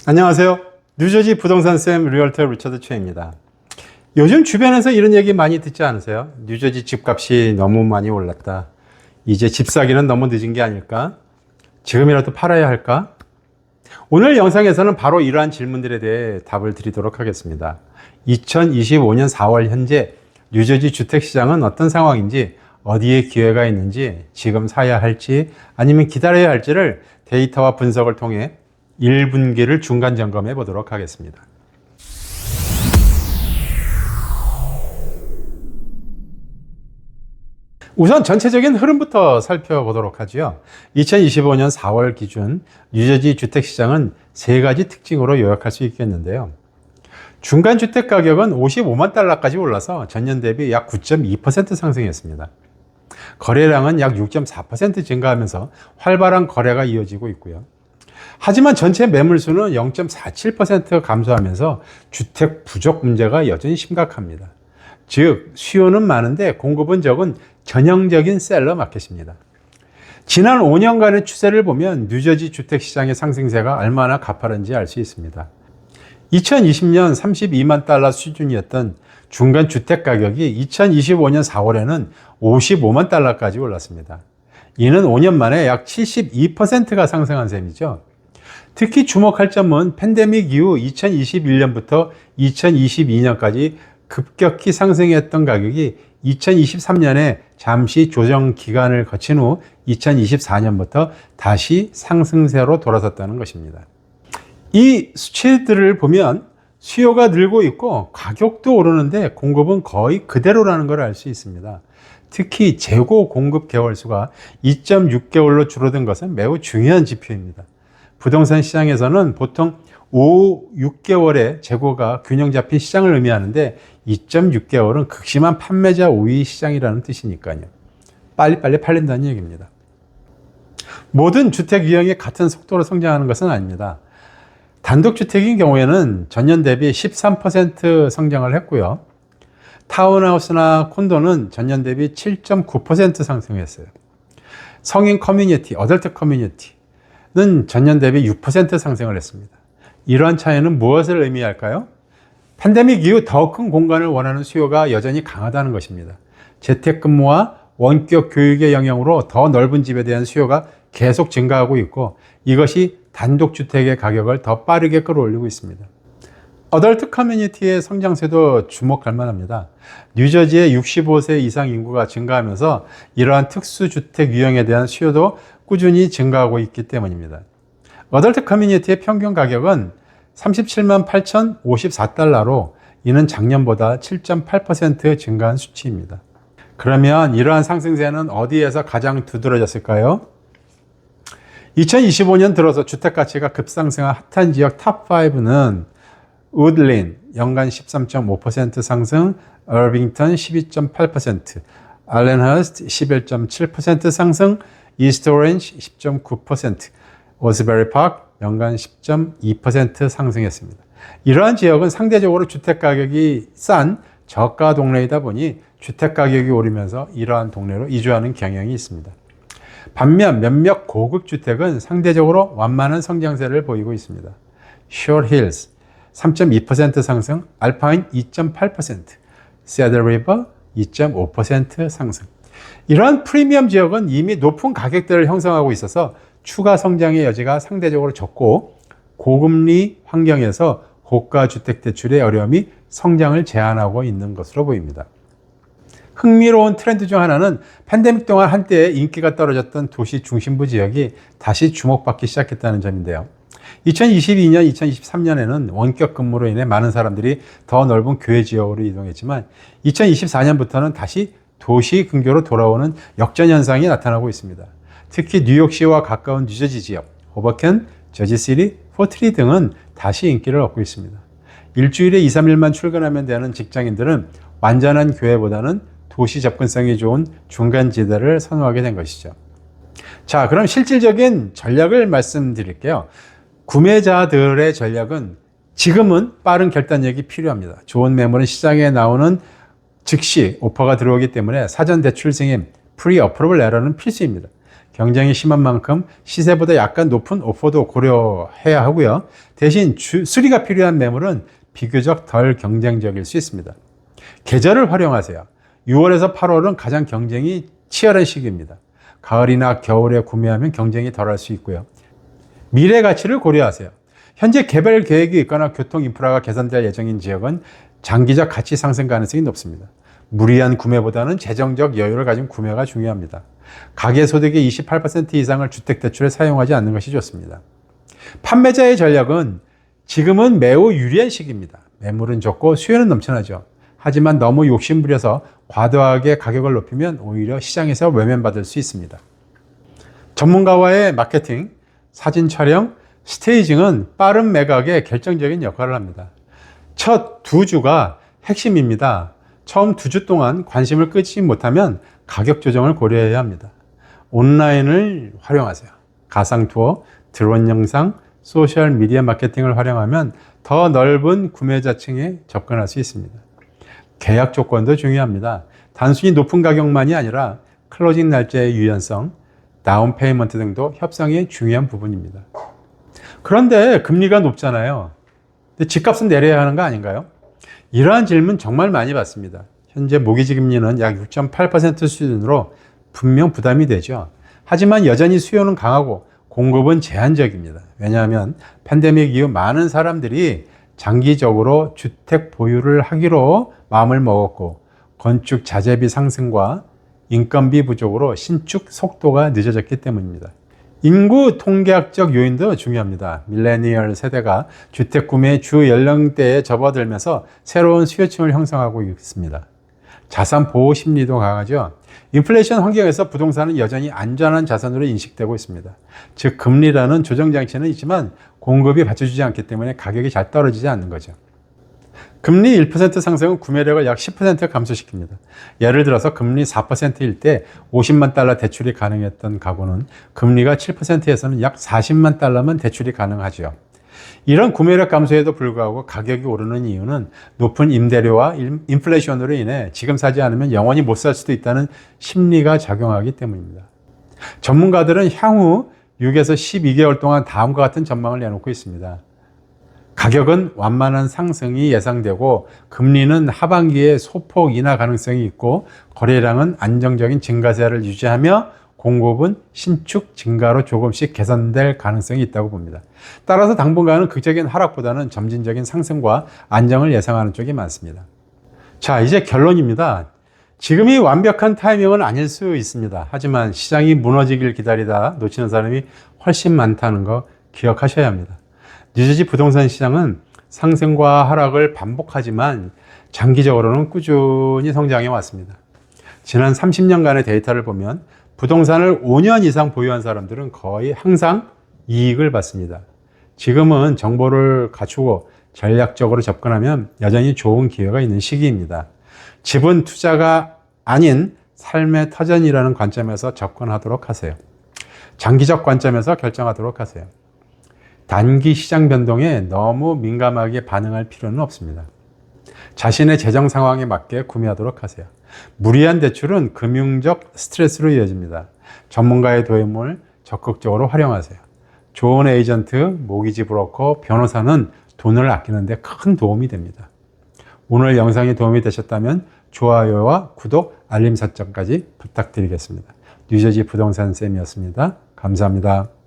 안녕하세요. 뉴저지 부동산쌤 리얼터 리처드 최입니다. 요즘 주변에서 이런 얘기 많이 듣지 않으세요? 뉴저지 집값이 너무 많이 올랐다. 이제 집 사기는 너무 늦은 게 아닐까? 지금이라도 팔아야 할까? 오늘 영상에서는 바로 이러한 질문들에 대해 답을 드리도록 하겠습니다. 2025년 4월 현재 뉴저지 주택시장은 어떤 상황인지, 어디에 기회가 있는지, 지금 사야 할지 아니면 기다려야 할지를 데이터와 분석을 통해 1분기를 중간 점검해 보도록 하겠습니다. 우선 전체적인 흐름부터 살펴보도록 하죠. 2025년 4월 기준 뉴저지 주택시장은 세 가지 특징으로 요약할 수 있겠는데요. 중간 주택 가격은 55만 달러까지 올라서 전년 대비 약 9.2% 상승했습니다. 거래량은 약 6.4% 증가하면서 활발한 거래가 이어지고 있고요. 하지만 전체 매물수는 0.47% 감소하면서 주택 부족 문제가 여전히 심각합니다. 즉, 수요는 많은데 공급은 적은 전형적인 셀러 마켓입니다. 지난 5년간의 추세를 보면 뉴저지 주택시장의 상승세가 얼마나 가파른지 알 수 있습니다. 2020년 32만 달러 수준이었던 중간 주택 가격이 2025년 4월에는 55만 달러까지 올랐습니다. 이는 5년 만에 약 72%가 상승한 셈이죠. 특히 주목할 점은 팬데믹 이후 2021년부터 2022년까지 급격히 상승했던 가격이 2023년에 잠시 조정 기간을 거친 후 2024년부터 다시 상승세로 돌아섰다는 것입니다. 이 수치들을 보면 수요가 늘고 있고 가격도 오르는데 공급은 거의 그대로라는 걸 알 수 있습니다. 특히 재고 공급 개월 수가 2.6개월로 줄어든 것은 매우 중요한 지표입니다. 부동산 시장에서는 보통 6개월의 재고가 균형 잡힌 시장을 의미하는데 2.6개월은 극심한 판매자 우위 시장이라는 뜻이니까요. 빨리빨리 팔린다는 얘기입니다. 모든 주택 유형이 같은 속도로 성장하는 것은 아닙니다. 단독주택인 경우에는 전년 대비 13% 성장을 했고요. 타운하우스나 콘도는 전년 대비 7.9% 상승했어요. 성인 커뮤니티, 어덜트 커뮤니티는 전년 대비 6% 상승을 했습니다. 이러한 차이는 무엇을 의미할까요? 팬데믹 이후 더 큰 공간을 원하는 수요가 여전히 강하다는 것입니다. 재택근무와 원격 교육의 영향으로 더 넓은 집에 대한 수요가 계속 증가하고 있고, 이것이 단독주택의 가격을 더 빠르게 끌어올리고 있습니다. 어덜트 커뮤니티의 성장세도 주목할 만합니다. 뉴저지의 65세 이상 인구가 증가하면서 이러한 특수주택 유형에 대한 수요도 꾸준히 증가하고 있기 때문입니다. 어덜트 커뮤니티의 평균 가격은 37만 8,054달러로 이는 작년보다 7.8% 증가한 수치입니다. 그러면 이러한 상승세는 어디에서 가장 두드러졌을까요? 2025년 들어서 주택 가치가 급상승한 핫한 지역 탑5는 우드린 연간 13.5% 상승, 얼빙턴 12.8%, 알렌허스트 11.7% 상승, 이스트 오렌지 10.9%, 오스베리 파크 연간 10.2% 상승했습니다. 이러한 지역은 상대적으로 주택 가격이 싼 저가 동네이다 보니 주택 가격이 오르면서 이러한 동네로 이주하는 경향이 있습니다. 반면 몇몇 고급 주택은 상대적으로 완만한 성장세를 보이고 있습니다. 숏힐스 3.2% 상승, 알파인 2.8%, 세더리버 2.5% 상승. 이러한 프리미엄 지역은 이미 높은 가격대를 형성하고 있어서 추가 성장의 여지가 상대적으로 적고, 고금리 환경에서 고가 주택 대출의 어려움이 성장을 제한하고 있는 것으로 보입니다. 흥미로운 트렌드 중 하나는 팬데믹 동안 한때 인기가 떨어졌던 도시 중심부 지역이 다시 주목받기 시작했다는 점인데요. 2022년, 2023년에는 원격 근무로 인해 많은 사람들이 더 넓은 교외 지역으로 이동했지만 2024년부터는 다시 도시 근교로 돌아오는 역전 현상이 나타나고 있습니다. 특히 뉴욕시와 가까운 뉴저지 지역, 호버켄, 저지시티, 포트리 등은 다시 인기를 얻고 있습니다. 일주일에 2, 3일만 출근하면 되는 직장인들은 완전한 교외보다는 도시 접근성이 좋은 중간지대를 선호하게 된 것이죠. 자, 그럼 실질적인 전략을 말씀드릴게요. 구매자들의 전략은 지금은 빠른 결단력이 필요합니다. 좋은 매물은 시장에 나오는 즉시 오퍼가 들어오기 때문에 사전 대출 승인, 프리 어프로벌 레터는 필수입니다. 경쟁이 심한 만큼 시세보다 약간 높은 오퍼도 고려해야 하고요. 대신 수리가 필요한 매물은 비교적 덜 경쟁적일 수 있습니다. 계절을 활용하세요. 6월에서 8월은 가장 경쟁이 치열한 시기입니다. 가을이나 겨울에 구매하면 경쟁이 덜할 수 있고요. 미래 가치를 고려하세요. 현재 개발 계획이 있거나 교통 인프라가 개선될 예정인 지역은 장기적 가치 상승 가능성이 높습니다. 무리한 구매보다는 재정적 여유를 가진 구매가 중요합니다. 가계소득의 28% 이상을 주택대출에 사용하지 않는 것이 좋습니다. 판매자의 전략은 지금은 매우 유리한 시기입니다. 매물은 적고 수요는 넘쳐나죠. 하지만 너무 욕심부려서 과도하게 가격을 높이면 오히려 시장에서 외면받을 수 있습니다. 전문가와의 마케팅, 사진 촬영, 스테이징은 빠른 매각에 결정적인 역할을 합니다. 첫 2주가 핵심입니다. 처음 2주 동안 관심을 끄지 못하면 가격 조정을 고려해야 합니다. 온라인을 활용하세요. 가상 투어, 드론 영상, 소셜 미디어 마케팅을 활용하면 더 넓은 구매자층에 접근할 수 있습니다. 계약 조건도 중요합니다. 단순히 높은 가격만이 아니라 클로징 날짜의 유연성, 다운 페이먼트 등도 협상의 중요한 부분입니다. 그런데 금리가 높잖아요. 근데 집값은 내려야 하는 거 아닌가요? 이러한 질문 정말 많이 받습니다. 현재 모기지 금리는 약 6.8% 수준으로 분명 부담이 되죠. 하지만 여전히 수요는 강하고 공급은 제한적입니다. 왜냐하면 팬데믹 이후 많은 사람들이 장기적으로 주택 보유를 하기로 마음을 먹었고 건축 자재비 상승과 인건비 부족으로 신축 속도가 늦어졌기 때문입니다. 인구 통계학적 요인도 중요합니다. 밀레니얼 세대가 주택 구매 주 연령대에 접어들면서 새로운 수요층을 형성하고 있습니다. 자산 보호 심리도 강하죠. 인플레이션 환경에서 부동산은 여전히 안전한 자산으로 인식되고 있습니다. 즉 금리라는 조정 장치는 있지만 공급이 받쳐주지 않기 때문에 가격이 잘 떨어지지 않는 거죠. 금리 1% 상승은 구매력을 약 10% 감소시킵니다. 예를 들어서 금리 4%일 때 50만 달러 대출이 가능했던 가구는 금리가 7%에서는 약 40만 달러만 대출이 가능하죠. 이런 구매력 감소에도 불구하고 가격이 오르는 이유는 높은 임대료와 인플레이션으로 인해 지금 사지 않으면 영원히 못 살 수도 있다는 심리가 작용하기 때문입니다. 전문가들은 향후 6에서 12개월 동안 다음과 같은 전망을 내놓고 있습니다. 가격은 완만한 상승이 예상되고 금리는 하반기에 소폭 인하 가능성이 있고 거래량은 안정적인 증가세를 유지하며 공급은 신축 증가로 조금씩 개선될 가능성이 있다고 봅니다. 따라서 당분간은 극적인 하락보다는 점진적인 상승과 안정을 예상하는 쪽이 많습니다. 자, 이제 결론입니다. 지금이 완벽한 타이밍은 아닐 수 있습니다. 하지만 시장이 무너지길 기다리다 놓치는 사람이 훨씬 많다는 거 기억하셔야 합니다. 뉴저지 부동산 시장은 상승과 하락을 반복하지만 장기적으로는 꾸준히 성장해 왔습니다. 지난 30년간의 데이터를 보면 부동산을 5년 이상 보유한 사람들은 거의 항상 이익을 받습니다. 지금은 정보를 갖추고 전략적으로 접근하면 여전히 좋은 기회가 있는 시기입니다. 집은 투자가 아닌 삶의 터전이라는 관점에서 접근하도록 하세요. 장기적 관점에서 결정하도록 하세요. 단기 시장 변동에 너무 민감하게 반응할 필요는 없습니다. 자신의 재정 상황에 맞게 구매하도록 하세요. 무리한 대출은 금융적 스트레스로 이어집니다. 전문가의 도움을 적극적으로 활용하세요. 좋은 에이전트, 모기지 브로커, 변호사는 돈을 아끼는 데 큰 도움이 됩니다. 오늘 영상이 도움이 되셨다면 좋아요와 구독, 알림 설정까지 부탁드리겠습니다. 뉴저지 부동산 쌤이었습니다. 감사합니다.